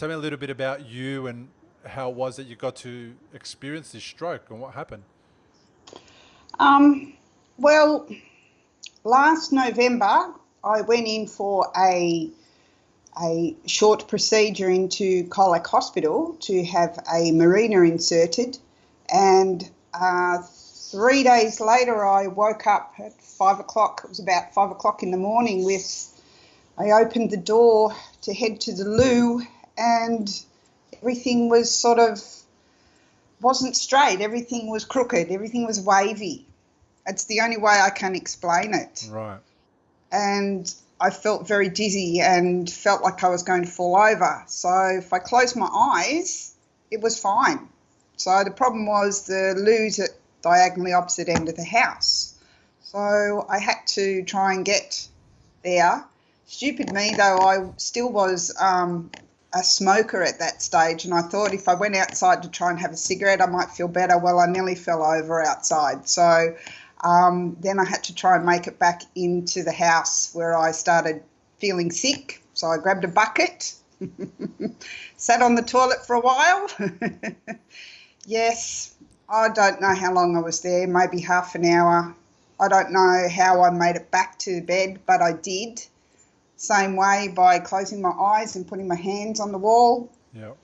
tell me a little bit about you and how it was that you got to experience this stroke and what happened. Um, well, last November, I went in for a short procedure into Colac Hospital to have a marina inserted, and 3 days later I woke up at 5 o'clock. It was about 5 o'clock in the morning I opened the door to head to the loo, and everything was wasn't straight. Everything was crooked. Everything was wavy. It's the only way I can explain it. Right. And I felt very dizzy and felt like I was going to fall over. So if I closed my eyes, it was fine. So the problem was the loo's at diagonally opposite end of the house. So I had to try and get there. Stupid me, though, I still was a smoker at that stage, and I thought if I went outside to try and have a cigarette, I might feel better. Well, I nearly fell over outside. So then I had to try and make it back into the house where I started feeling sick. So I grabbed a bucket, sat on the toilet for a while. Yes, I don't know how long I was there, maybe half an hour. I don't know how I made it back to bed, but I did. Same way, by closing my eyes and putting my hands on the wall. Yep.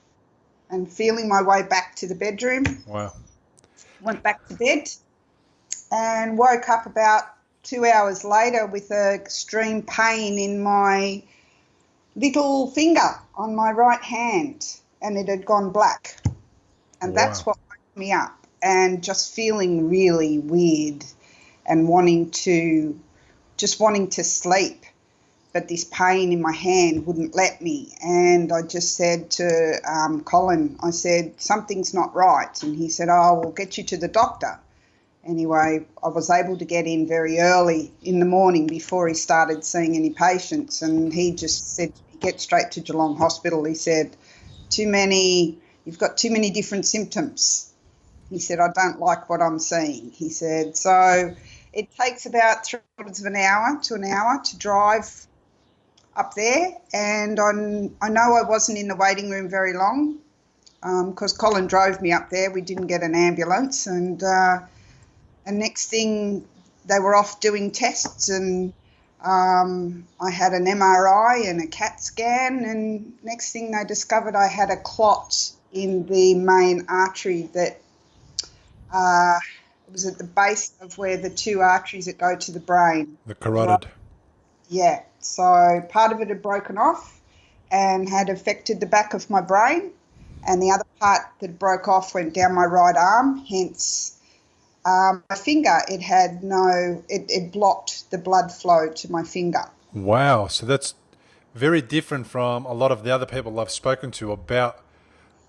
And feeling my way back to the bedroom. Wow. Went back to bed and woke up about 2 hours later with extreme pain in my little finger on my right hand, and it had gone black. And that's what woke me up, and just feeling really weird and wanting to sleep. But this pain in my hand wouldn't let me. And I just said to Colin, I said, something's not right. And he said, oh, we'll get you to the doctor. Anyway, I was able to get in very early in the morning before he started seeing any patients. And he just said, get straight to Geelong Hospital. He said, you've got too many different symptoms. He said, I don't like what I'm seeing. He said, so it takes about 3/4 of an hour to an hour to drive up there, and I know I wasn't in the waiting room very long because Colin drove me up there. We didn't get an ambulance, and next thing they were off doing tests, and I had an MRI and a CAT scan, and next thing they discovered I had a clot in the main artery that was at the base of where the two arteries that go to the brain. The carotid. Yeah, so part of it had broken off and had affected the back of my brain, and the other part that broke off went down my right arm, hence my finger. It blocked the blood flow to my finger. Wow, so that's very different from a lot of the other people I've spoken to about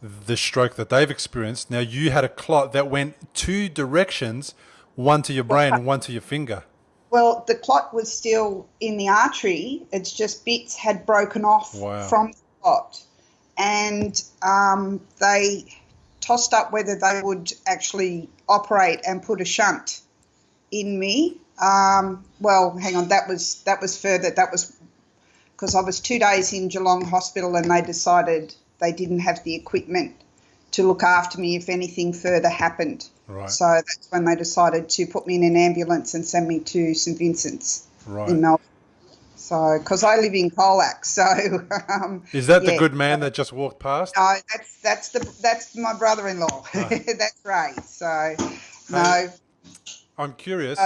the stroke that they've experienced. Now, you had a clot that went two directions, one to your brain and one to your finger. Well, the clot was still in the artery. It's just bits had broken off from the clot. And they tossed up whether they would actually operate and put a shunt in me. Well, hang on, that was further. That was because I was 2 days in Geelong Hospital, and they decided they didn't have the equipment to look after me if anything further happened. Right. So that's when they decided to put me in an ambulance and send me to St Vincent's in Melbourne. So, because I live in Colac, so is that the good man that just walked past? No, that's my brother-in-law. That's Ray. So, no. I'm curious.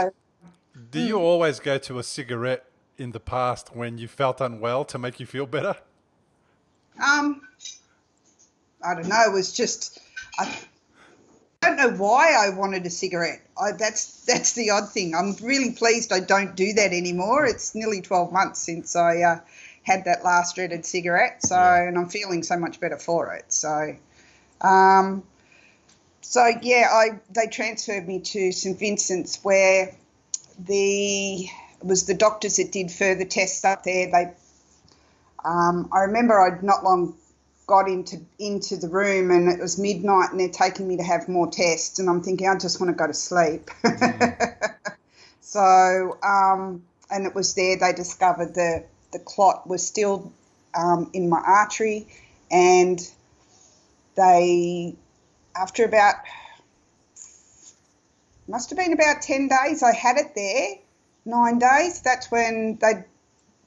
Do you always go to a cigarette in the past when you felt unwell to make you feel better? I don't know. It was just I don't know why I wanted a cigarette. That's the odd thing. I'm really pleased I don't do that anymore. It's nearly 12 months since I had that last dreaded cigarette. So, and I'm feeling so much better for it. So, they transferred me to St Vincent's, where it was the doctors that did further tests up there. I remember I'd not long got into the room, and it was midnight, and they're taking me to have more tests, and I'm thinking I just want to go to sleep. So, and it was there they discovered the clot was still in my artery, and they, after about, must have been about 10 days, I had it there, 9 days. That's when they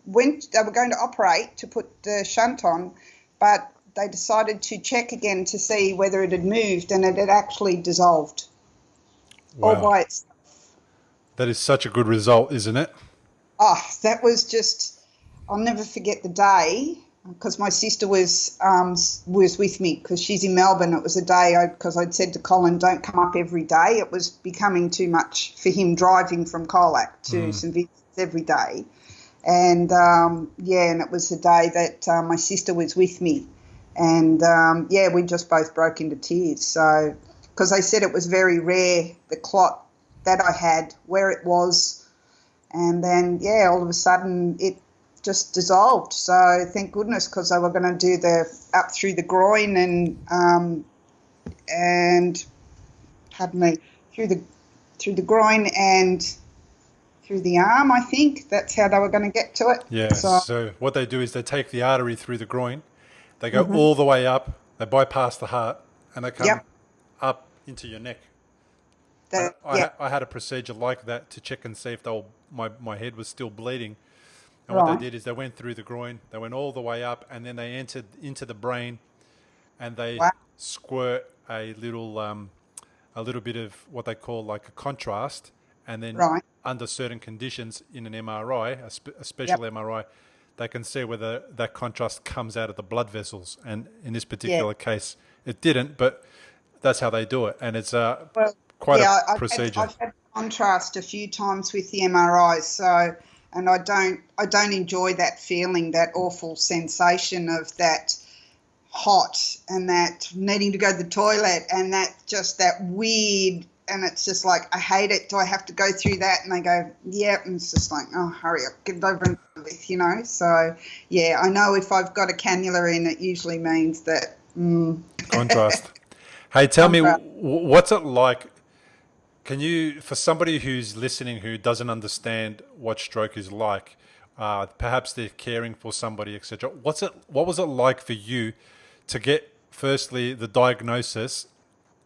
were going to operate to put the shunt on, but they decided to check again to see whether it had moved, and it had actually dissolved all Wow. by itself. That is such a good result, isn't it? Oh, that was just, I'll never forget the day, because my sister was with me because she's in Melbourne. It was a day because I'd said to Colin, don't come up every day. It was becoming too much for him driving from Colac to St Vincent's every day. And, and it was the day that my sister was with me. And, we just both broke into tears. So, because they said it was very rare, the clot that I had, where it was. And then, all of a sudden it just dissolved. So thank goodness, because they were going to do the up through the groin and pardon me, through the groin and through the arm, I think. That's how they were going to get to it. Yeah. So what they do is they take the artery through the groin, they go all the way up, they bypass the heart, and they come Yep. up into your neck. And The, yeah. I had a procedure like that to check and see if my head was still bleeding. And what they Right. did is they went through the groin, they went all the way up, and then they entered into the brain, and they Wow. squirt a little bit of what they call like a contrast, and then Right. under certain conditions in an MRI, a special Yep. MRI, they can see whether that contrast comes out of the blood vessels. And in this Yeah. particular case, it didn't, but that's how they do it, and it's Well, quite a yeah, procedure. I've had contrast a few times with the MRIs, so, and I don't enjoy that feeling, that awful sensation of that hot and that needing to go to the toilet and that just that weird, and it's just like, I hate it. Do I have to go through that? And they go, yeah, and it's just like, oh, hurry up, get it over and done with. So yeah, I know if I've got a cannula in, it usually means that Contrast. Hey, tell me, contrast. what's it like? Can you, for somebody who's listening who doesn't understand what stroke is like, perhaps they're caring for somebody, etc. What was it like for you to get firstly the diagnosis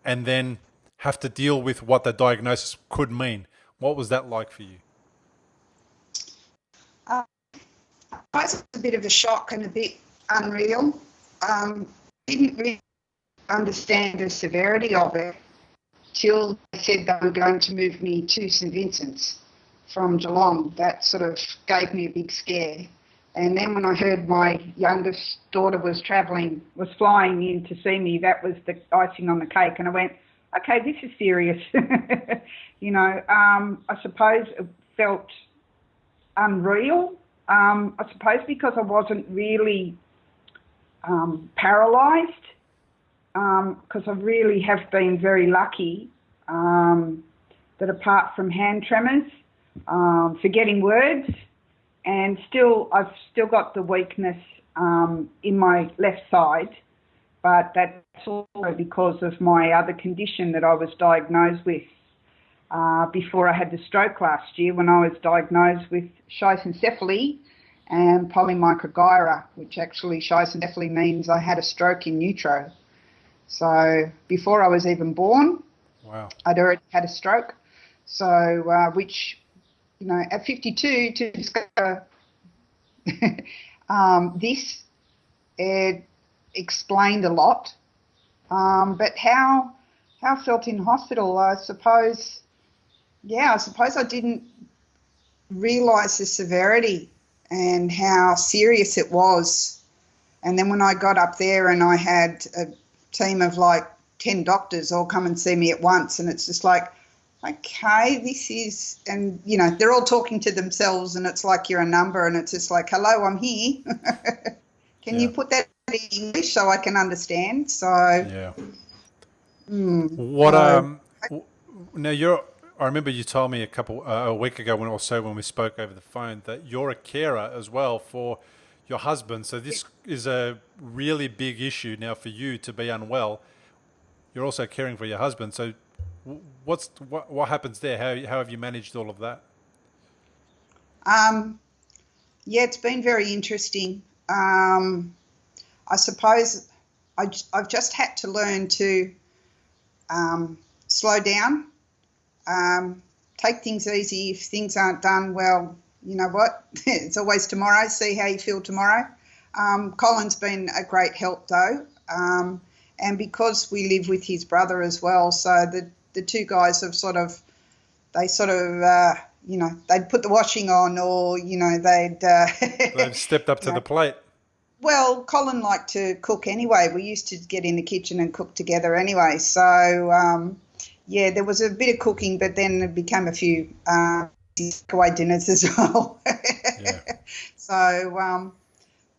and then have to deal with what the diagnosis could mean? What was that like for you? It's a bit of a shock and a bit unreal. Didn't really understand the severity of it till they said they were going to move me to St Vincent's from Geelong. That sort of gave me a big scare. And then when I heard my youngest daughter was flying in to see me, that was the icing on the cake. And I went, okay, this is serious. I suppose it felt unreal. I suppose because I wasn't really paralysed, because I really have been very lucky that apart from hand tremors, forgetting words, and I've still got the weakness in my left side, but that's also because of my other condition that I was diagnosed with before I had the stroke last year, when I was diagnosed with schizencephaly and polymicrogyra, which actually schizencephaly means I had a stroke in utero. So before I was even born, Wow. I'd already had a stroke. So, which, at 52 to discover this, it explained a lot. But how I felt in hospital, I suppose I didn't realise the severity and how serious it was. And then when I got up there and I had a team of like 10 doctors all come and see me at once, and it's just like, okay, this is, and they're all talking to themselves, and it's like you're a number, and it's just like, hello, I'm here. Can you put that in English so I can understand? So Yeah. so Now I remember you told me a week ago when we spoke over the phone that you're a carer as well for your husband. So this is a really big issue now for you to be unwell. You're also caring for your husband. So what happens there? How have you managed all of that? yeah, it's been very interesting. I suppose I've just had to learn to slow down, take things easy. If things aren't done, well, you know what? It's always tomorrow. See how you feel tomorrow. Colin's been a great help though, and because we live with his brother as well, so the two guys have they'd put the washing on, or They've stepped up to the plate. Well, Colin liked to cook anyway. We used to get in the kitchen and cook together anyway. So, there was a bit of cooking, but then it became a few takeaway dinners as well. Yeah. So,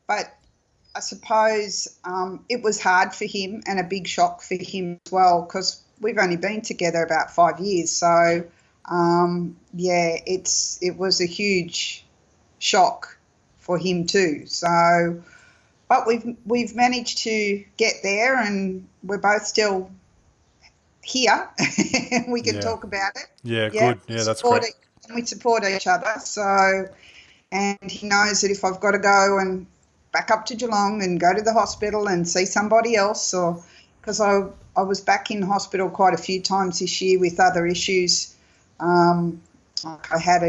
but I suppose it was hard for him and a big shock for him as well, because we've only been together about 5 years. So, it was a huge shock for him too. So, but we've managed to get there, and we're both still here. We can talk about it. Yeah, good. Yeah, that's great. We support each other. So, and he knows that if I've got to go and back up to Geelong and go to the hospital and see somebody else, or because I was back in hospital quite a few times this year with other issues. I had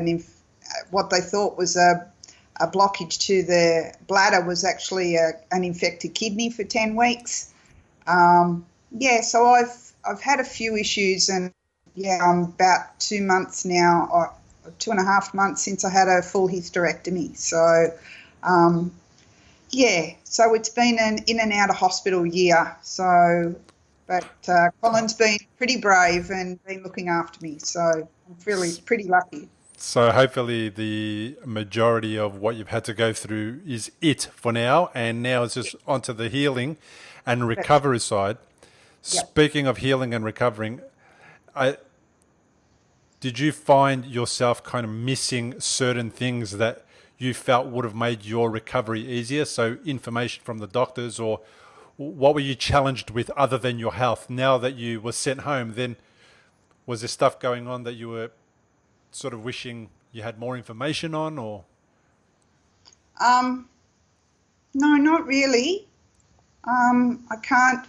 what they thought was a blockage to the bladder, was actually an infected kidney for 10 weeks. So I've had a few issues, and I'm about 2 months now, or 2.5 months since I had a full hysterectomy. So, so it's been an in and out of hospital year. So, but Colin's been pretty brave and been looking after me. So I'm pretty lucky. So hopefully the majority of what you've had to go through is it for now, and now it's just onto the healing and recovery side. Yep. Speaking of healing and recovering, did you find yourself kind of missing certain things that you felt would have made your recovery easier? So information from the doctors, or what were you challenged with other than your health? Now that you were sent home, then was there stuff going on that you were sort of wishing you had more information on, or? No, not really. I can't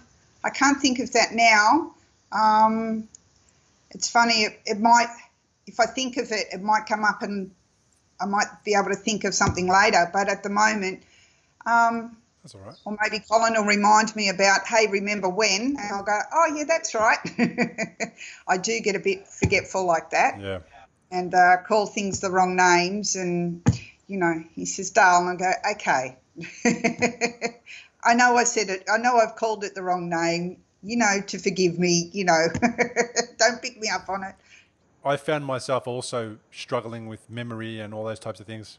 think of that now. It's funny. It might, if I think of it, it might come up, and I might be able to think of something later. But at the moment, that's all right. Or maybe Colin will remind me about, hey, remember when? And I'll go, oh yeah, that's right. I do get a bit forgetful like that. Yeah. And call things the wrong names, and he says darling, I go, okay. I know I said it, I know I've called it the wrong name, to forgive me, don't pick me up on it. I found myself also struggling with memory and all those types of things,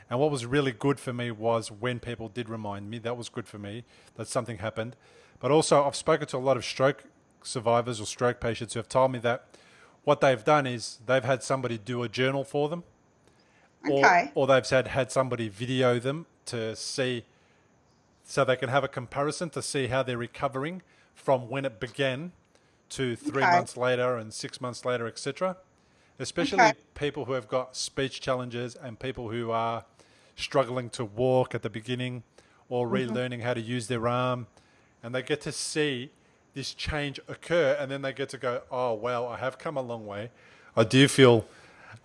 and what was really good for me was when people did remind me. That was good for me that something happened. But also I've spoken to a lot of stroke survivors or stroke patients who have told me that what they've done is they've had somebody do a journal for them, or they've had somebody video them to see, so they can have a comparison to see how they're recovering from when it began to 3 months later and 6 months later, etc. Especially people who have got speech challenges and people who are struggling to walk at the beginning, or relearning how to use their arm, and they get to see this change occur, and then they get to go, oh, wow, I have come a long way. I do feel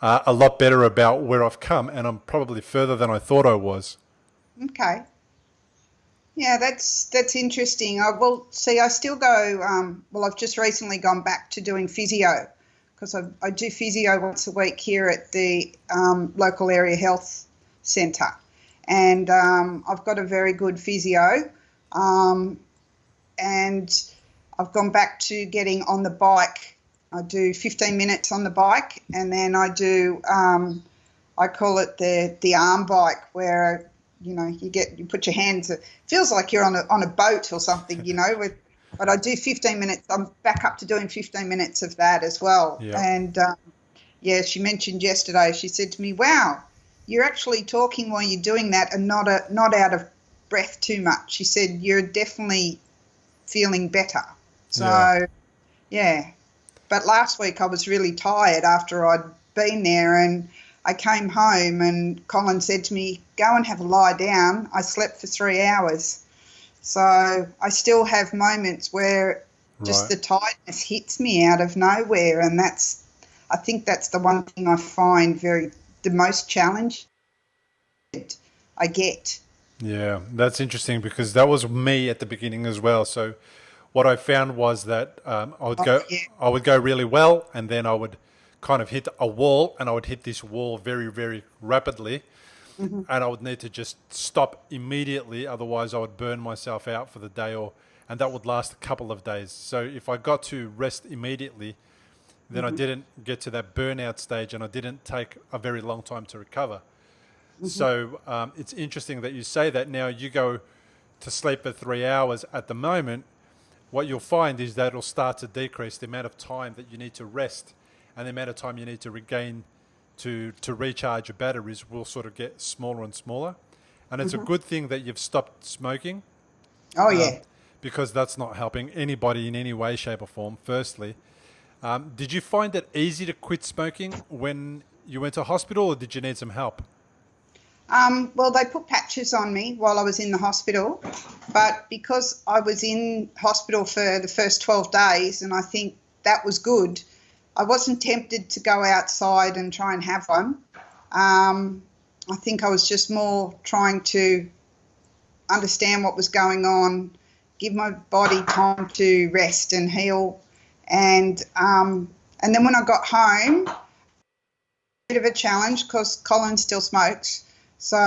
a lot better about where I've come, and I'm probably further than I thought I was. Okay. Yeah, that's interesting. I still go, I've just recently gone back to doing physio, because I do physio once a week here at the local area health centre. And I've got a very good physio, and I've gone back to getting on the bike. I do 15 minutes on the bike, and then I do, I call it the arm bike, where, you put your hands, it feels like you're on a boat or something, but I do 15 minutes. I'm back up to doing 15 minutes of that as well. Yeah. And, she mentioned yesterday, she said to me, wow, you're actually talking while you're doing that and not out of breath too much. She said, you're definitely feeling better. So, But last week I was really tired after I'd been there, and I came home and Colin said to me, go and have a lie down. I slept for 3 hours. So I still have moments where just Right. the tiredness hits me out of nowhere, and I think that's the one thing I find the most challenge I get. Yeah, that's interesting because that was me at the beginning as well. So what I found was that Oh, yeah. I would go really well, and then I would kind of hit a wall, and I would hit this wall very, very rapidly, Hmm. and I would need to just stop immediately, otherwise I would burn myself out for the day, and that would last a couple of days. So if I got to rest immediately, then I Hmm. didn't get to that burnout stage, and I didn't take a very long time to recover. Hmm. So it's interesting that you say that. Now you go to sleep for 3 hours at the moment. What you'll find is that it'll start to decrease the amount of time that you need to rest, and the amount of time you need to regain to recharge your batteries will sort of get smaller and smaller. And it's a Hmm. good thing that you've stopped smoking, Oh, um, yeah. because that's not helping anybody in any way, shape, or form. Firstly, did you find it easy to quit smoking when you went to hospital, or did you need some help? Well, they put patches on me while I was in the hospital, but because I was in hospital for the first 12 days, and I think that was good, I wasn't tempted to go outside and try and have one. I think I was just more trying to understand what was going on, give my body time to rest and heal, and then when I got home, bit of a challenge because Colin still smokes. So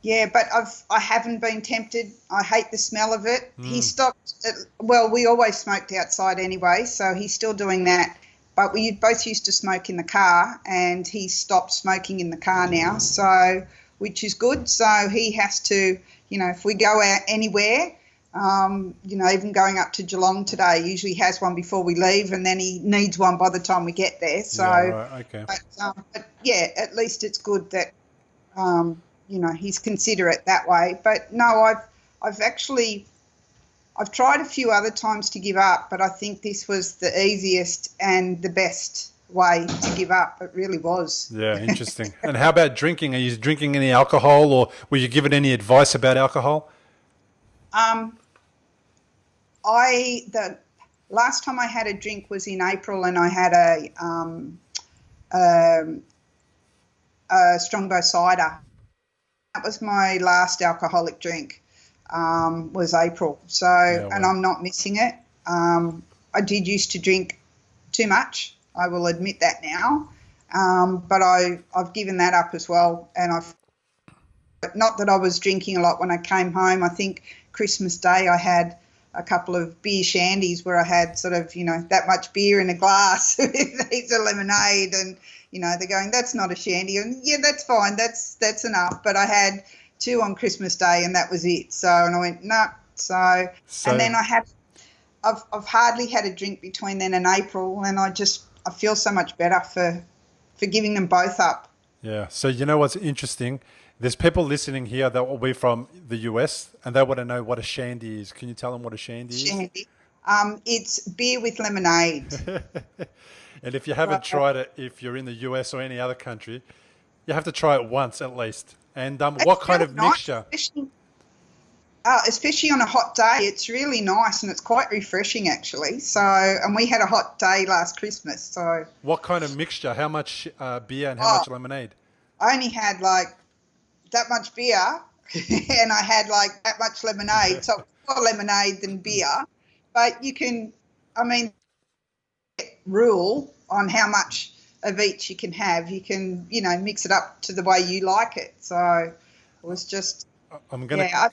yeah, but I haven't been tempted. I hate the smell of it. He Mm. stopped. Well, we always smoked outside anyway, so he's still doing that. But we both used to smoke in the car, and he stopped smoking in the car now. So, which is good. So he has to, if we go out anywhere, even going up to Geelong today, he usually has one before we leave, and then he needs one by the time we get there. Yeah, So, right. Okay. but yeah, at least it's good that he's considerate that way. But no, I've tried a few other times to give up, but I think this was the easiest and the best way to give up. It really was. Yeah, interesting. And how about drinking? Are you drinking any alcohol, or were you given any advice about alcohol? Um, the last time I had a drink was in April, and I had um, a Strongbow cider. That was my last alcoholic drink. Was April. So, Yeah, and wow. I'm not missing it. I did used to drink too much. I will admit that now. But I've given that up as well. And not that I was drinking a lot when I came home. I think Christmas Day I had a couple of beer shandies where I had sort of, that much beer in a glass with heaps of lemonade, and, they're going, that's not a shandy. And yeah, that's fine. That's enough. But I had two on Christmas Day and that was it. So, and I went, no. So, and So, then I've hardly had a drink between then and April, and I feel so much better for giving them both up. yeah. So, you know what's interesting? There's people listening here that will be from the US, and they want to know what a shandy is. Can you tell them what a shandy is? Shandy. It's beer with lemonade. And if you So haven't tried it, if you're in the US or any other country, you have to try it once at least. And what it's kind really of nice, mixture? especially on a hot day. It's really nice and it's quite refreshing actually. So, and we had a hot day last Christmas. So, What kind of mixture? How much beer and how oh, much lemonade? I only had like that much beer and I had like that much lemonade. So, more lemonade than beer. But you can, I mean, rule on how much of each you can have. You can, mix it up to the way you like it. So, it was just, I'm gonna yeah,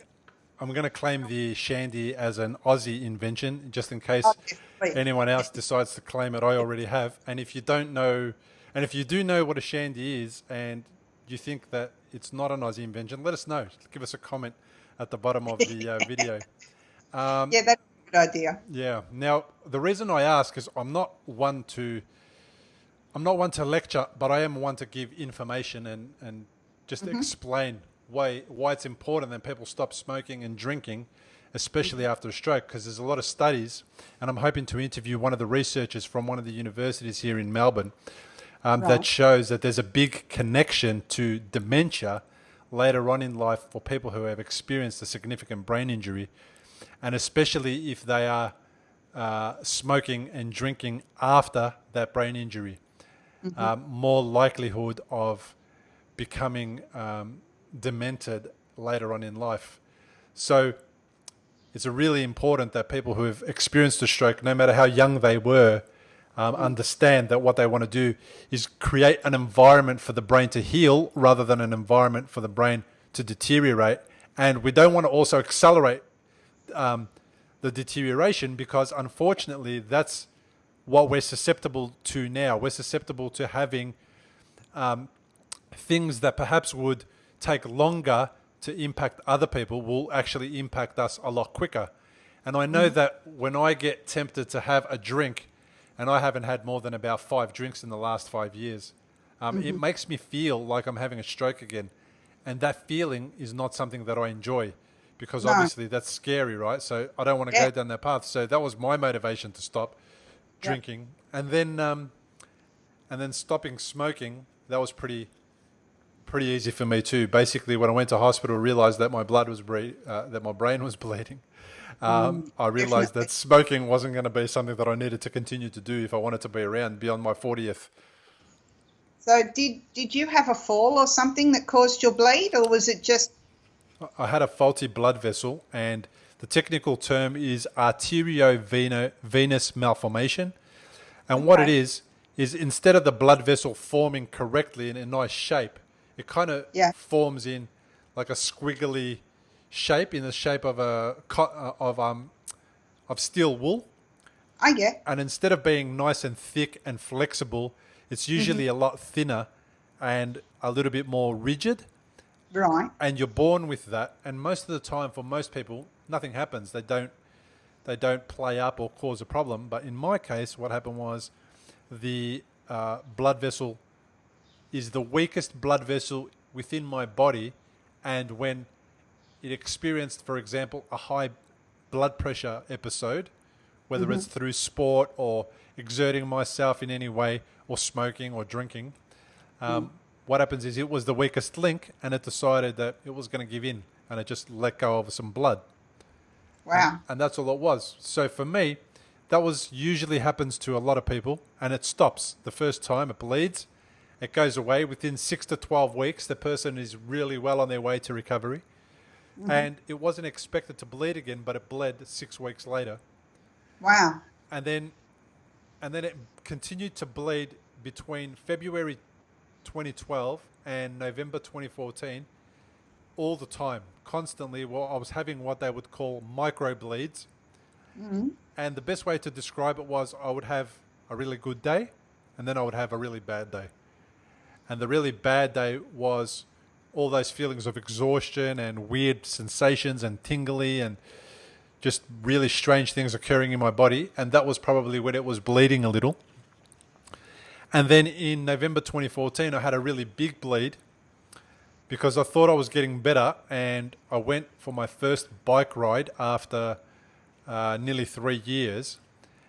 I'm gonna claim the shandy as an Aussie invention, just in I case definitely. anyone else decides to claim it. I already have. And if you don't know, and if you do know what a shandy is, and you think that it's not an Aussie invention, let us know. Give us a comment at the bottom of the video. Um, Yeah, that's a good idea. yeah. Now, the reason I ask is I'm not one to lecture, but I am one to give information and just Hmm. explain why it's important that people stop smoking and drinking, especially after a stroke, because there's a lot of studies, and I'm hoping to interview one of the researchers from one of the universities here in Melbourne, that Right. shows that there's a big connection to dementia later on in life for people who have experienced a significant brain injury, and especially if they are smoking and drinking after that brain injury. More likelihood of becoming demented later on in life. So it's really important that people who have experienced a stroke, no matter how young they were, understand that what they want to do is create an environment for the brain to heal rather than an environment for the brain to deteriorate. And we don't want to also accelerate the deterioration, because unfortunately that's what we're susceptible to now. We're susceptible to having things that perhaps would take longer to impact other people will actually impact us a lot quicker. And I know that when I get tempted to have a drink, and I haven't had more than about 5 drinks in the last 5 years, it makes me feel like I'm having a stroke again. And that feeling is not something that I enjoy, because obviously that's scary, right? So I don't want to go down that path. So that was my motivation to stop drinking. And then stopping smoking, that was pretty easy for me too. Basically, when I went to hospital, realized that my that my brain was bleeding. I realized that smoking wasn't going to be something that I needed to continue to do if I wanted to be around beyond my 40th. So did you have a fall or something that caused your bleed, or was it just... I had a faulty blood vessel, and the technical term is arteriovenous malformation. And what it is instead of the blood vessel forming correctly in a nice shape, it kind of forms in like a squiggly shape, in the shape of of steel wool. I get. And instead of being nice and thick and flexible, it's usually a lot thinner and a little bit more rigid. Right. And you're born with that. And most of the time, for most people, nothing happens. They don't play up or cause a problem. But in my case, what happened was the blood vessel is the weakest blood vessel within my body. And when it experienced, for example, a high blood pressure episode, whether it's through sport or exerting myself in any way, or smoking or drinking, what happens is it was the weakest link, and it decided that it was going to give in, and it just let go of some blood. Wow. And that's all it was. So for me, that was usually happens to a lot of people, and it stops the first time. It bleeds. It goes away within 6 to 12 weeks. The person is really well on their way to recovery. And it wasn't expected to bleed again, but it bled 6 weeks later. Wow. And then it continued to bleed between February 2012 and November 2014 all the time, constantly. Well, I was having what they would call micro bleeds. And the best way to describe it was I would have a really good day, and then I would have a really bad day. And the really bad day was all those feelings of exhaustion and weird sensations and tingly and just really strange things occurring in my body. And that was probably when it was bleeding a little. And then in November 2014, I had a really big bleed because I thought I was getting better, and I went for my first bike ride after nearly 3 years.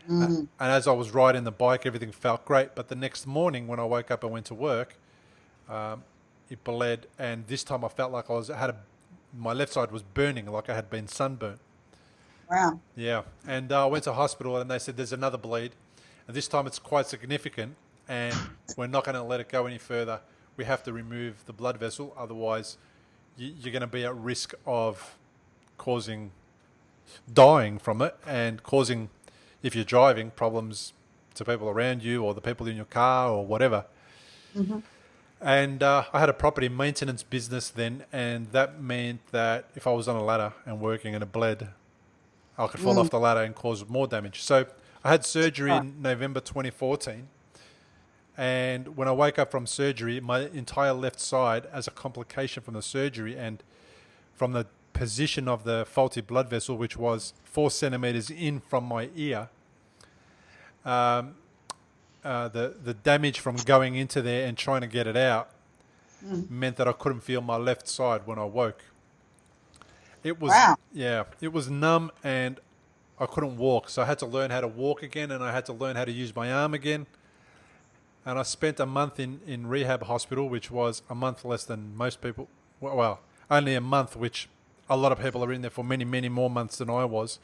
And as I was riding the bike, everything felt great. But the next morning when I woke up and went to work, it bled. And this time I felt like my left side was burning, like I had been sunburnt. Wow. Yeah. And I went to hospital, and they said there's another bleed. And this time it's quite significant, and we're not going to let it go any further. We have to remove the blood vessel. Otherwise, you're going to be at risk of dying from it, and causing, if you're driving, problems to people around you or the people in your car or whatever. And I had a property maintenance business then, and that meant that if I was on a ladder and working and it bled, I could fall off the ladder and cause more damage. So I had surgery in November 2014. And when I woke up from surgery, my entire left side, as a complication from the surgery and from the position of the faulty blood vessel, which was 4 centimeters in from my ear, the damage from going into there and trying to get it out meant that I couldn't feel my left side when I woke. It was it was numb, and I couldn't walk. So I had to learn how to walk again, and I had to learn how to use my arm again. And I spent a month in rehab hospital, which was a month less than most people, well, only a month, which a lot of people are in there for many, many more months than I was.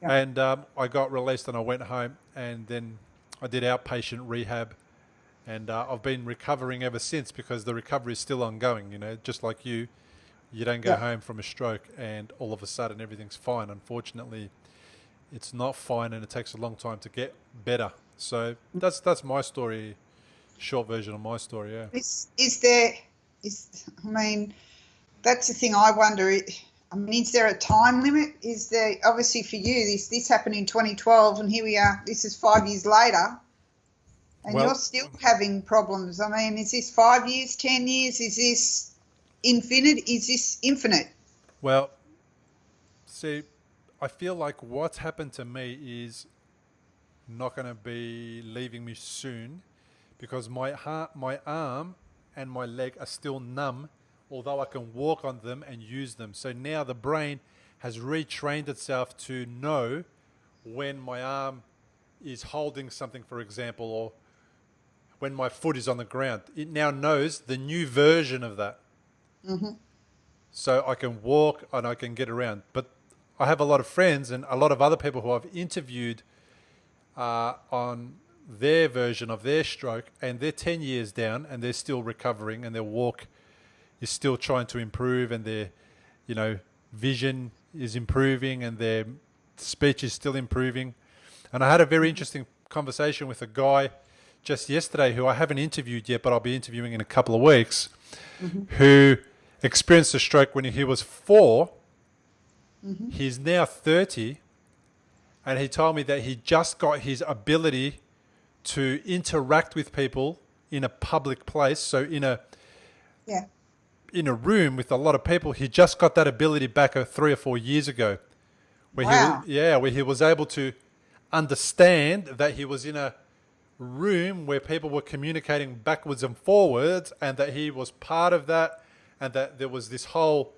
Yep. And I got released and I went home, and then I did outpatient rehab, and I've been recovering ever since, because the recovery is still ongoing. You know, just like you don't go Yep. home from a stroke and all of a sudden everything's fine. Unfortunately, it's not fine, and it takes a long time to get better. So that's my story, short version of my story. Yeah. Is there is I mean, that's the thing I wonder. I mean, is there a time limit? Is there, obviously for you, this happened in 2012, and here we are. This is 5 years later, and you're Well, still having problems. I mean, is this 5 years, 10 years? Is this infinite? Is this infinite? well, see, I feel like what's happened to me is not going to be leaving me soon, because my arm and my leg are still numb, although I can walk on them and use them. So now the brain has retrained itself to know when my arm is holding something, for example, or when my foot is on the ground. It now knows the new version of that. So I can walk and I can get around. But I have a lot of friends and a lot of other people who I've interviewed on their version of their stroke, and they're 10 years down and they're still recovering, and their walk is still trying to improve, and their, vision is improving, and their speech is still improving. And I had a very interesting conversation with a guy just yesterday who I haven't interviewed yet, but I'll be interviewing in a couple of weeks, who experienced a stroke when he was 4. He's now 30, and he told me that he just got his ability to interact with people in a public place. So Yeah. in a room with a lot of people, he just got that ability back 3 or 4 years ago, where Wow. where he was able to understand that he was in a room where people were communicating backwards and forwards, and that he was part of that, and that there was this whole,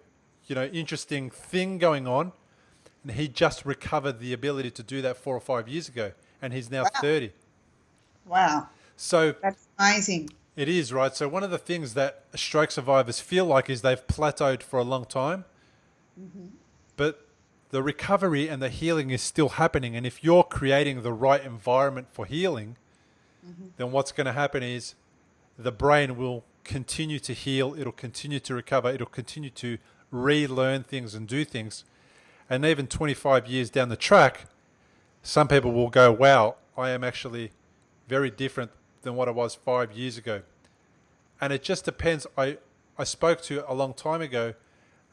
interesting thing going on. And he just recovered the ability to do that 4 or 5 years ago, and he's now Wow. 30. Wow. So That's amazing. it is, right? So one of the things that stroke survivors feel like is they've plateaued for a long time, but the recovery and the healing is still happening. And if you're creating the right environment for healing, then what's going to happen is the brain will continue to heal, it'll continue to recover, it'll continue to relearn things and do things. And even 25 years down the track, some people will go, wow, I am actually very different than what I was 5 years ago. And it just depends. I spoke to a long time ago,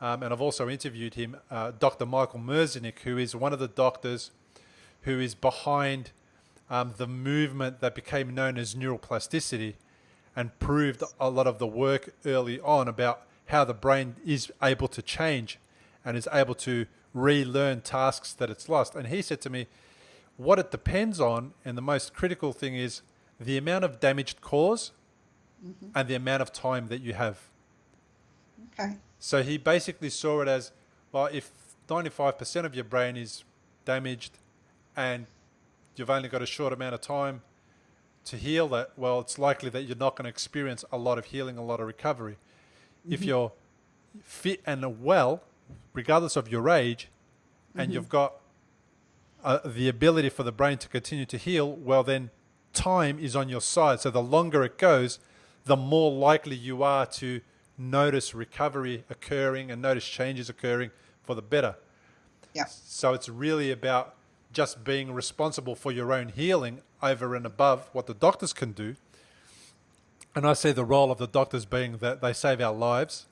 and I've also interviewed him, Dr. Michael Merzenich, who is one of the doctors who is behind the movement that became known as neuroplasticity, and proved a lot of the work early on about how the brain is able to change and is able to relearn tasks that it's lost. And he said to me, what it depends on, and the most critical thing, is the amount of damage caused and the amount of time that you have. Okay. So he basically saw it as, well, if 95% of your brain is damaged and you've only got a short amount of time to heal that, well, it's likely that you're not going to experience a lot of healing, a lot of recovery. If you're fit and well, regardless of your age, and you've got the ability for the brain to continue to heal, well, then time is on your side. So the longer it goes, the more likely you are to notice recovery occurring and notice changes occurring for the better. Yeah. So it's really about just being responsible for your own healing over and above what the doctors can do. And I see the role of the doctors being that they save our lives.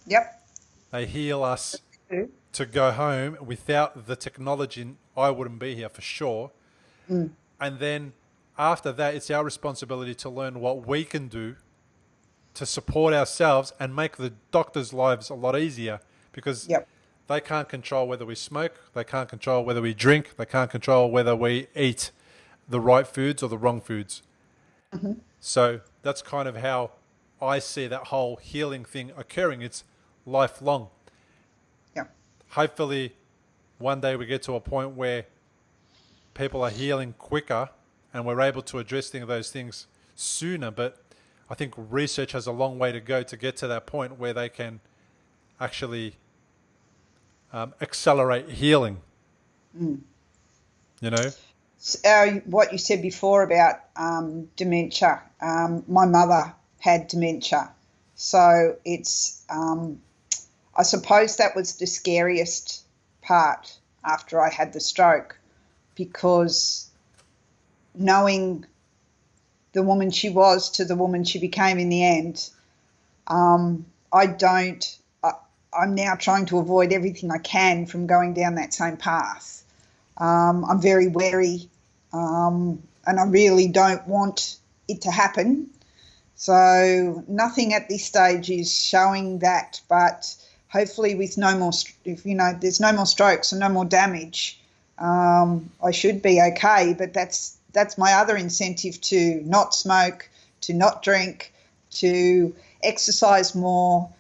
Yep. They heal us True. to go home. Without the technology, I wouldn't be here for sure. And then after that, it's our responsibility to learn what we can do to support ourselves and make the doctors' lives a lot easier, because Yep. they can't control whether we smoke, they can't control whether we drink, they can't control whether we eat the right foods or the wrong foods. So that's kind of how I see that whole healing thing occurring. It's lifelong. Yep. Hopefully one day we get to a point where people are healing quicker and we're able to address those things sooner. But I think research has a long way to go to get to that point where they can actually accelerate healing. You know? What you said before about dementia, my mother had dementia. So it's, I suppose that was the scariest part after I had the stroke, because knowing the woman she was to the woman she became in the end, I'm now trying to avoid everything I can from going down that same path. I'm very wary, and I really don't want it to happen. So nothing at this stage is showing that, but hopefully with no more, if there's no more strokes and no more damage, I should be okay. But that's my other incentive, to not smoke, to not drink, to exercise more,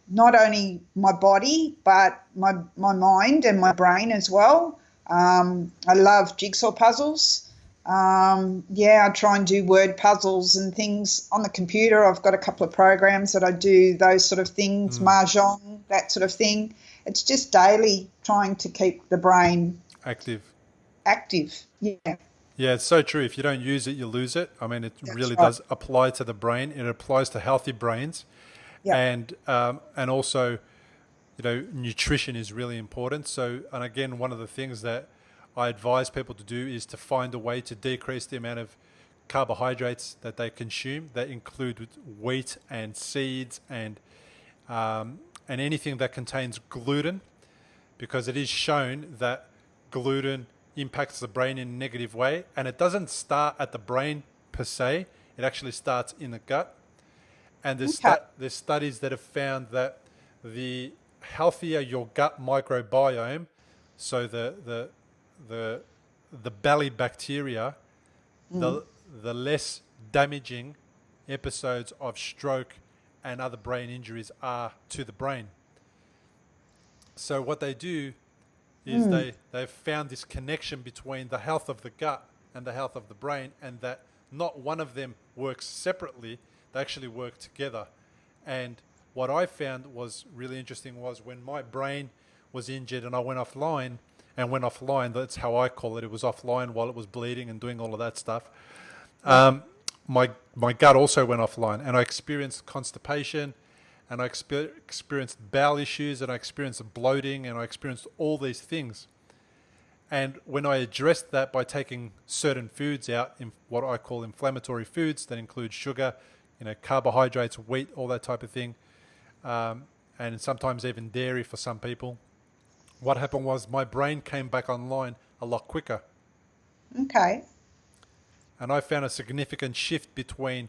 not only my body but my mind and my brain as well. I love jigsaw puzzles. I try and do word puzzles and things on the computer. I've got a couple of programs that I do those sort of things, mahjong, that sort of thing. It's just daily trying to keep the brain Active. Yeah. Yeah, it's so true. If you don't use it, you lose it. I mean, it That's really right. does apply to the brain. It applies to healthy brains. Yeah. And also, nutrition is really important. So, and again, one of the things that I advise people to do is to find a way to decrease the amount of carbohydrates that they consume. That include wheat and seeds and anything that contains gluten, because it is shown that gluten impacts the brain in a negative way, and it doesn't start at the brain per se. It actually starts in the gut. And there's studies that have found that the healthier your gut microbiome, so the belly bacteria, the less damaging episodes of stroke and other brain injuries are to the brain. So what they do is they've found this connection between the health of the gut and the health of the brain, and that not one of them works separately. They actually work together. And what I found was really interesting was when my brain was injured and I went offline, that's how I call it. It was offline while it was bleeding and doing all of that stuff. My gut also went offline, and I experienced constipation, and I experienced bowel issues, and I experienced bloating, and I experienced all these things. And when I addressed that by taking certain foods out, in what I call inflammatory foods that include sugar, carbohydrates, wheat, all that type of thing, and sometimes even dairy for some people, what happened was my brain came back online a lot quicker. Okay. And I found a significant shift between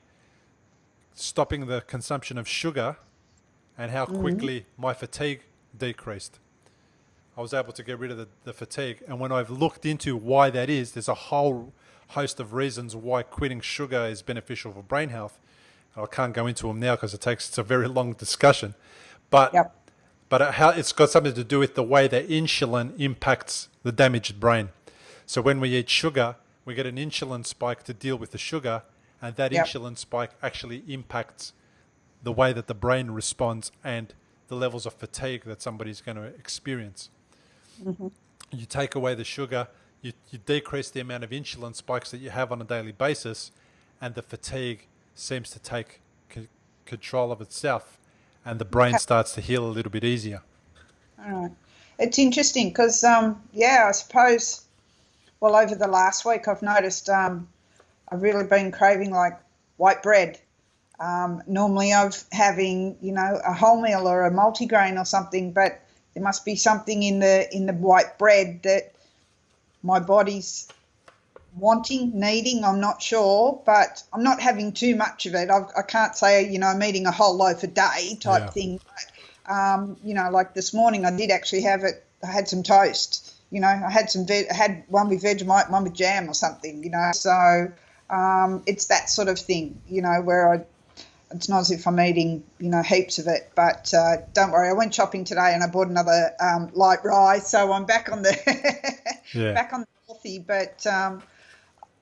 stopping the consumption of sugar and how quickly my fatigue decreased. I was able to get rid of the fatigue. And when I've looked into why that is, there's a whole host of reasons why quitting sugar is beneficial for brain health. I can't go into them now because it's a very long discussion. But it's got something to do with the way that insulin impacts the damaged brain. So when we eat sugar, we get an insulin spike to deal with the sugar, and that insulin spike actually impacts the way that the brain responds and the levels of fatigue that somebody's going to experience. You take away the sugar, you decrease the amount of insulin spikes that you have on a daily basis, and the fatigue seems to take control of itself, and the brain starts to heal a little bit easier. All right. It's interesting because, I suppose, well, over the last week I've noticed I've really been craving like white bread. Normally I'm having, a wholemeal or a multigrain or something, but there must be something in the white bread that my body's needing, I'm not sure, but I'm not having too much of it. I can't say, I'm eating a whole loaf a day type thing. But, like this morning I did actually have it. I had some toast, I had one with Vegemite, one with jam or something, so it's that sort of thing, where it's not as if I'm eating, heaps of it, but don't worry. I went shopping today and I bought another light rye, so I'm back on the back on the healthy. But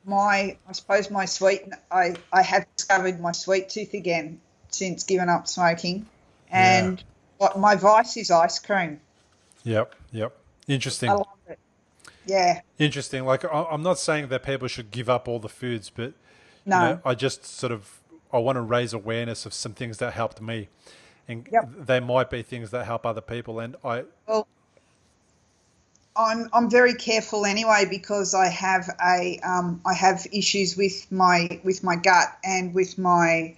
I suppose my sweet, I have discovered my sweet tooth again since giving up smoking. Yeah. And what my vice is ice cream. Yep. Yep. I Interesting. love it. Yeah. Interesting. Like I'm not saying that people should give up all the foods, but No. I just sort of I want to raise awareness of some things that helped me, and Yep. they might be things that help other people. And Well, I'm very careful anyway because I have issues with my gut and with my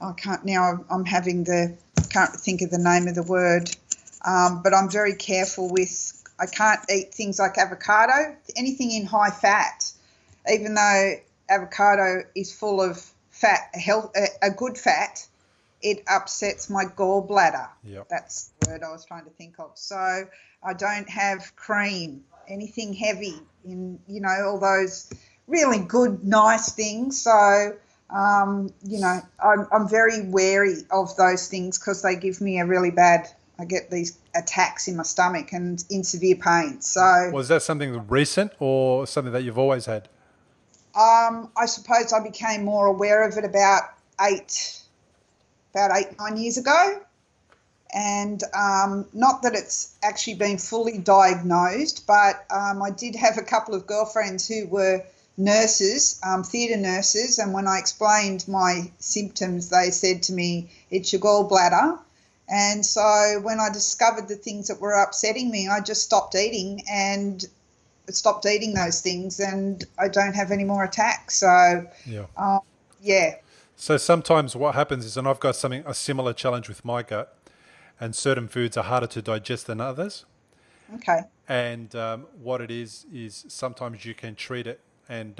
I can't now. I'm having the can't think of the name of the word, but I'm very careful with. I can't eat things like avocado, anything in high fat, even though avocado is full of fat, a good fat. It upsets my gallbladder. yep. That's the word I was trying to think of. So I don't have cream, anything heavy all those really good, nice things. So, I'm very wary of those things because they give me I get these attacks in my stomach and in severe pain. So, Was that something recent or something that you've always had? I suppose I became more aware of it about 8, 9 years ago. And not that it's actually been fully diagnosed, but I did have a couple of girlfriends who were nurses, theatre nurses, and when I explained my symptoms, they said to me, it's your gallbladder. And so when I discovered the things that were upsetting me, I just stopped eating those things, and I don't have any more attacks. So, Yeah. yeah. So sometimes what happens is, and I've got a similar challenge with my gut, and certain foods are harder to digest than others. Okay. And what it is sometimes you can treat it. And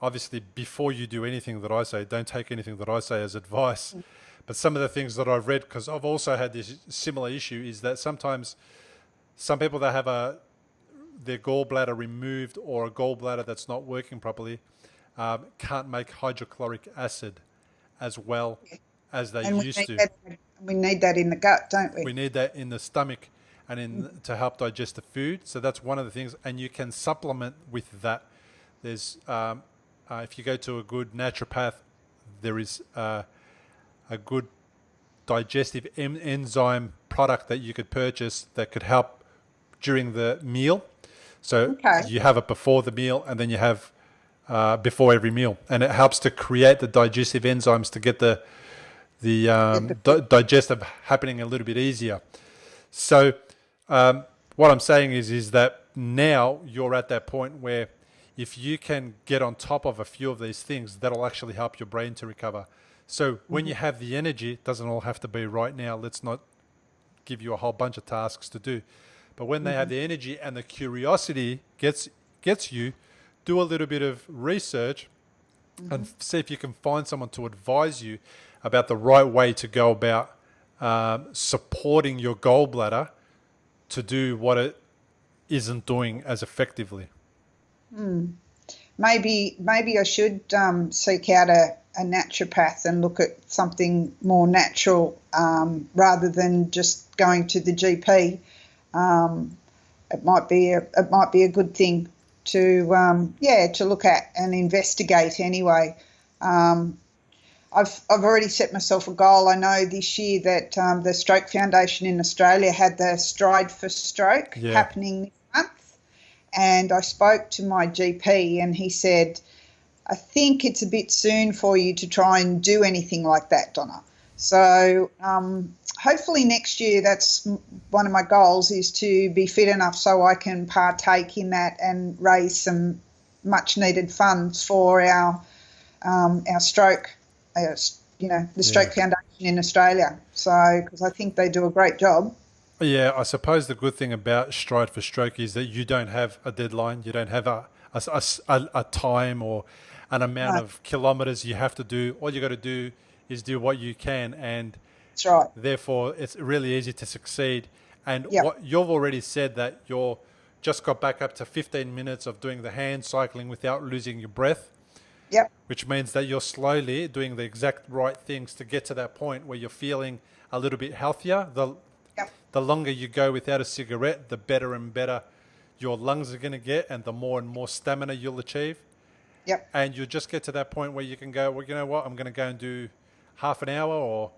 obviously, before you do anything that I say, don't take anything that I say as advice. But some of the things that I've read, because I've also had this similar issue, is that sometimes some people that have their gallbladder removed or a gallbladder that's not working properly can't make hydrochloric acid as well as they And used to. we need that in the gut, don't We we? need that in the stomach and to help digest the food. So that's one of the things, and you can supplement with that. There's if you go to a good naturopath, there is a good digestive enzyme product that you could purchase that could help during the meal. So Okay. you have it before the meal, and then you have before every meal, and it helps to create the digestive enzymes to get the digestive happening a little bit easier. So what I'm saying is that now you're at that point where if you can get on top of a few of these things, that'll actually help your brain to recover. So when you have the energy, it doesn't all have to be right now. Let's not give you a whole bunch of tasks to do. But when they have the energy and the curiosity gets you, do a little bit of research and see if you can find someone to advise you about the right way to go about supporting your gallbladder to do what it isn't doing as effectively. Maybe I should seek out a naturopath and look at something more natural rather than just going to the GP. It might be a good thing to look at and investigate anyway. I've already set myself a goal. I know this year that the Stroke Foundation in Australia had the Stride for Stroke happening this month, and I spoke to my GP and he said, I think it's a bit soon for you to try and do anything like that, Donna. So hopefully next year, that's one of my goals, is to be fit enough so I can partake in that and raise some much needed funds for our stroke, the Stroke Foundation in Australia. So, because I think they do a great job. Yeah, I suppose the good thing about Stride for Stroke is that you don't have a deadline. You don't have a time or an amount of kilometres you have to do. All you got to do is do what you can, and That's right. therefore it's really easy to succeed. And Yep. what you've already said, that you're just got back up to 15 minutes of doing the hand cycling without losing your breath. Yep. Which means that you're slowly doing the exact right things to get to that point where you're feeling a little bit healthier. The longer you go without a cigarette, the better and better your lungs are going to get and the more and more stamina you'll achieve. Yep. And you'll just get to that point where you can go, well, you know what, I'm going to go and do half an hour or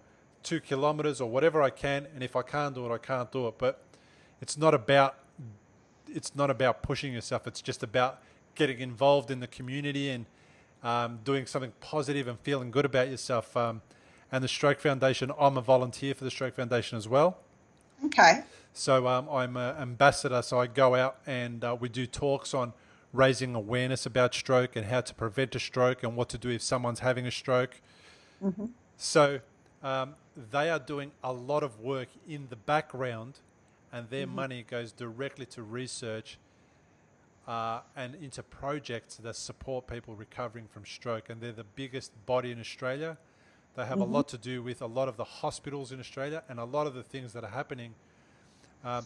2 kilometers or whatever I can. And if I can't do it, I can't do it. But it's not about pushing yourself. It's just about getting involved in the community and doing something positive and feeling good about yourself. And the Stroke Foundation, I'm a volunteer for the Stroke Foundation as well. Okay. So I'm an ambassador. So I go out and we do talks on raising awareness about stroke and how to prevent a stroke and what to do if someone's having a stroke. Mm-hmm. So they are doing a lot of work in the background, and their money goes directly to research and into projects that support people recovering from stroke. And they're the biggest body in Australia. They have a lot to do with a lot of the hospitals in Australia, and a lot of the things that are happening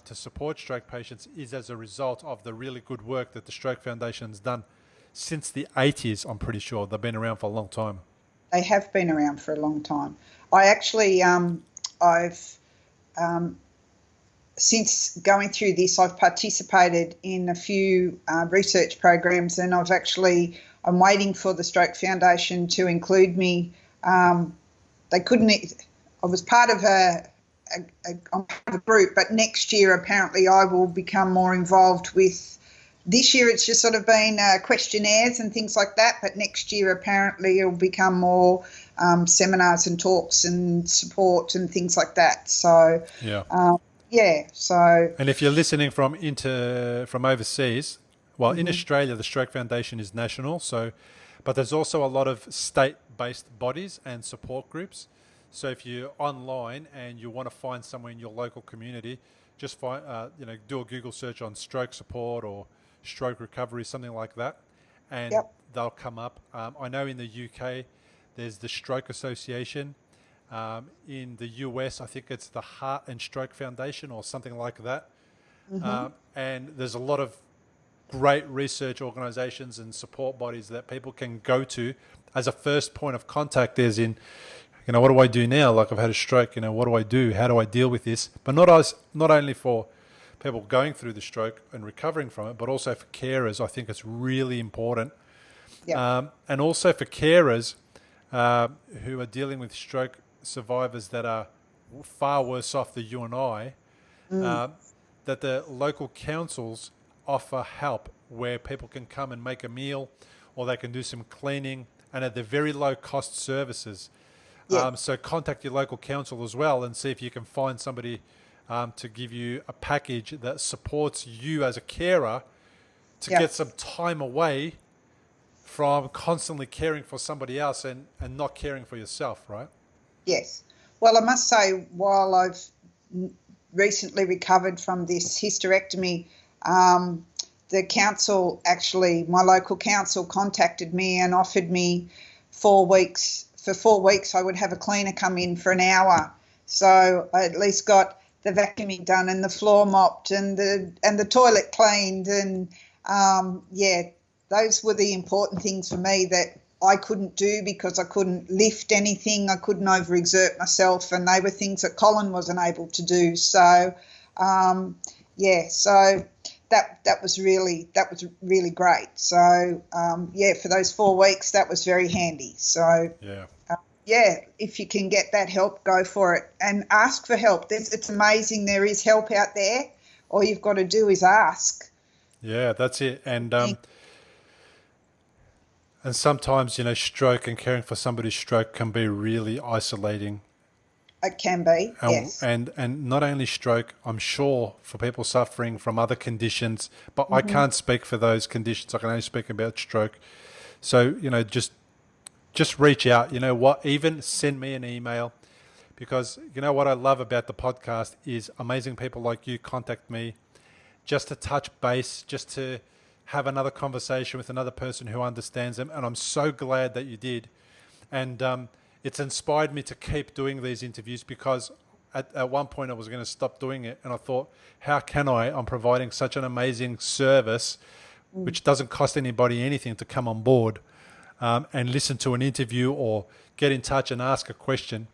to support stroke patients is as a result of the really good work that the Stroke Foundation's done since the 80s, I'm pretty sure. They've been around for a long time. They have been around for a long time. I actually, I've since going through this, I've participated in a few research programs, and I'm waiting for the Stroke Foundation to include me. They couldn't. I was part of a group, but next year apparently I will become more involved with. This year it's just sort of been questionnaires and things like that, but next year apparently it'll become more seminars and talks and support and things like that. So yeah. So. And if you're listening from overseas, well, in Australia the Stroke Foundation is national. So, but there's also a lot of state-based bodies and support groups. So if you're online and you want to find somewhere in your local community, just find, do a Google search on stroke support or stroke recovery, something like that, and they'll come up. I know in the UK, there's the Stroke Association. In the US, I think it's the Heart and Stroke Foundation or something like that. And there's a lot of great research organisations and support bodies that people can go to as a first point of contact. There's what do I do now? Like, I've had a stroke, what do I do? How do I deal with this? But not only for people going through the stroke and recovering from it, but also for carers. I think it's really important. And also for carers who are dealing with stroke survivors that are far worse off than you and I, that the local councils offer help where people can come and make a meal, or they can do some cleaning, and at the very low cost services. So contact your local council as well and see if you can find somebody to give you a package that supports you as a carer to get some time away from constantly caring for somebody else and not caring for yourself, right? Yes. Well, I must say, while I've recently recovered from this hysterectomy, the council, actually, my local council, contacted me and offered me 4 weeks. For 4 weeks, I would have a cleaner come in for an hour. So I at least got the vacuuming done and the floor mopped and the toilet cleaned. And, those were the important things for me that I couldn't do because I couldn't lift anything. I couldn't overexert myself, and they were things that Colin wasn't able to do. So, so that was really great. So, for those 4 weeks, that was very handy. So, if you can get that help, go for it and ask for help. It's amazing. There is help out there. All you've got to do is ask. Yeah, that's it. And sometimes, stroke and caring for somebody's stroke can be really isolating. It can be, yes. And not only stroke, I'm sure for people suffering from other conditions, but I can't speak for those conditions. I can only speak about stroke. So, just reach out. Even send me an email, because what I love about the podcast is amazing people like you contact me just to touch base, just to have another conversation with another person who understands them. And I'm so glad that you did. And it's inspired me to keep doing these interviews, because at one point I was going to stop doing it. And I thought, how can I? I'm providing such an amazing service, which doesn't cost anybody anything to come on board and listen to an interview or get in touch and ask a question.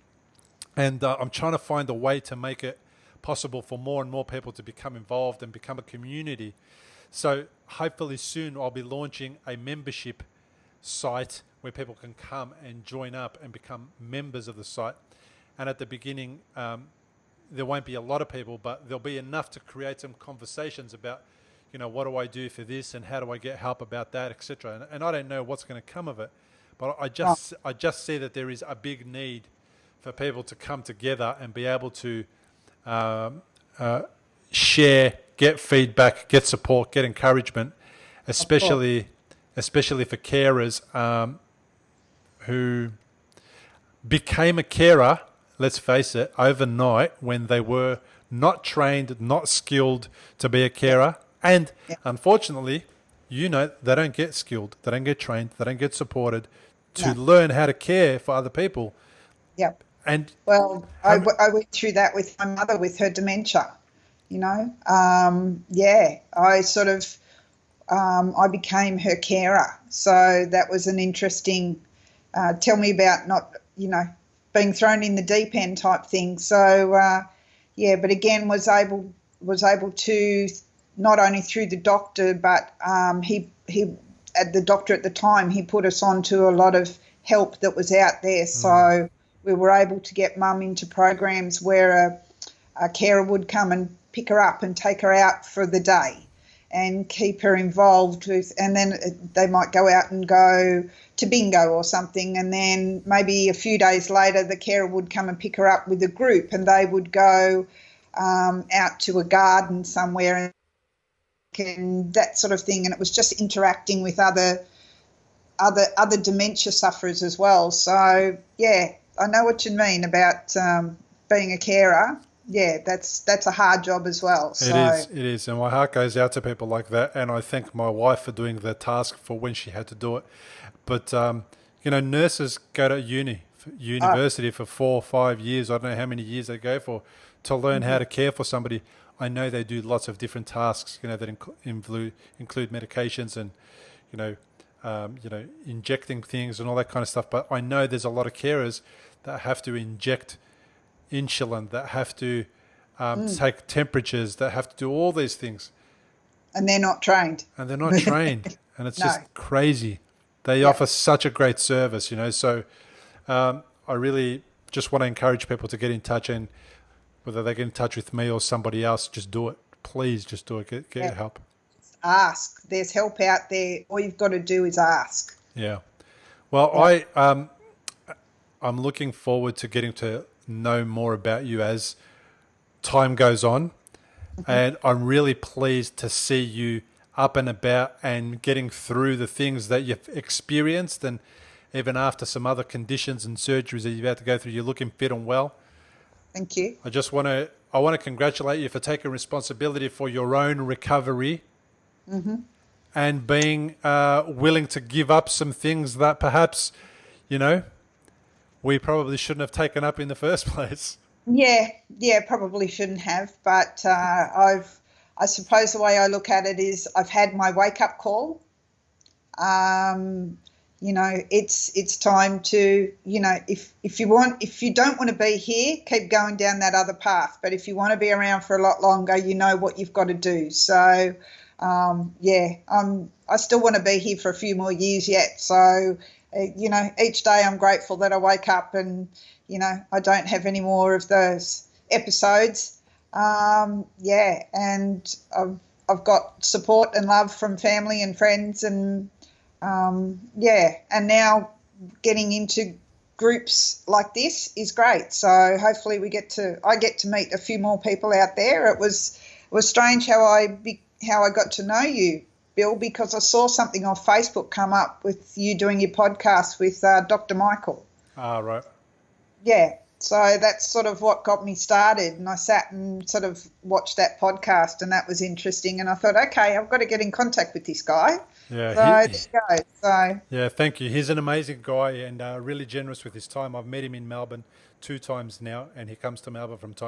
And I'm trying to find a way to make it possible for more and more people to become involved and become a community. So hopefully soon I'll be launching a membership site where people can come and join up and become members of the site. And at the beginning, there won't be a lot of people, but there'll be enough to create some conversations about, what do I do for this and how do I get help about that, etc. And I don't know what's going to come of it, but I Right. just see that there is a big need for people to come together and be able to um, uh, share, get feedback, get support, get encouragement, Of course. especially for carers who became a carer, let's face it, overnight when they were not trained, not skilled to be a Yeah. carer. And Yeah. unfortunately, they don't get skilled, they don't get trained, they don't get supported to No. learn how to care for other people. Yep. And Well, how, I went through that with my mother with her dementia. Yeah, I sort of I became her carer, so that was an interesting. Tell me about not being thrown in the deep end type thing. So yeah, but again was able to not only through the doctor, but he at the doctor at the time he put us on to a lot of help that was out there. So we were able to get mum into programs where a carer would come and pick her up and take her out for the day and keep her involved with, and then they might go out and go to bingo or something, and then maybe a few days later the carer would come and pick her up with a group and they would go out to a garden somewhere and that sort of thing, and it was just interacting with other dementia sufferers as well. So yeah, I know what you mean about being a carer. Yeah, that's a hard job as well. So it is, and my heart goes out to people like that. And I thank my wife for doing the task for when she had to do it. But nurses go to university for 4 or 5 years. I don't know how many years they go for to learn how to care for somebody. I know they do lots of different tasks, that include medications and, injecting things and all that kind of stuff. But I know there's a lot of carers that have to inject insulin, that have to take temperatures, that have to do all these things, and they're not trained. and they're not trained, and it's No. just crazy. They Yep. offer such a great service, So I really just want to encourage people to get in touch, and whether they get in touch with me or somebody else, just do it. Please, just do it. Get Yeah. help. Ask. There's help out there. All you've got to do is ask. Yeah. Well, Yeah. I'm looking forward to getting to know more about you as time goes on. And I'm really pleased to see you up and about and getting through the things that you've experienced. And even after some other conditions and surgeries that you've had to go through, you're looking fit and well. Thank you. I want to congratulate you for taking responsibility for your own recovery and being willing to give up some things that perhaps, we probably shouldn't have taken up in the first place. Yeah, probably shouldn't have, but I suppose the way I look at it is I've had my wake up call. It's time to, if you don't want to be here, keep going down that other path. But if you want to be around for a lot longer, you know what you've got to do. So, I still want to be here for a few more years yet. So, each day I'm grateful that I wake up and, I don't have any more of those episodes. And I've got support and love from family and friends and, and now getting into groups like this is great. So hopefully I get to meet a few more people out there. It was strange how I got to know you, Bill, because I saw something on Facebook come up with you doing your podcast with Dr. Michael. Ah, right. Yeah. So that's sort of what got me started, and I sat and sort of watched that podcast, and that was interesting. And I thought, okay, I've got to get in contact with this guy. Yeah. So there you go. So Yeah, thank you. He's an amazing guy and really generous with his time. I've met him in Melbourne 2 times now, and he comes to Melbourne from time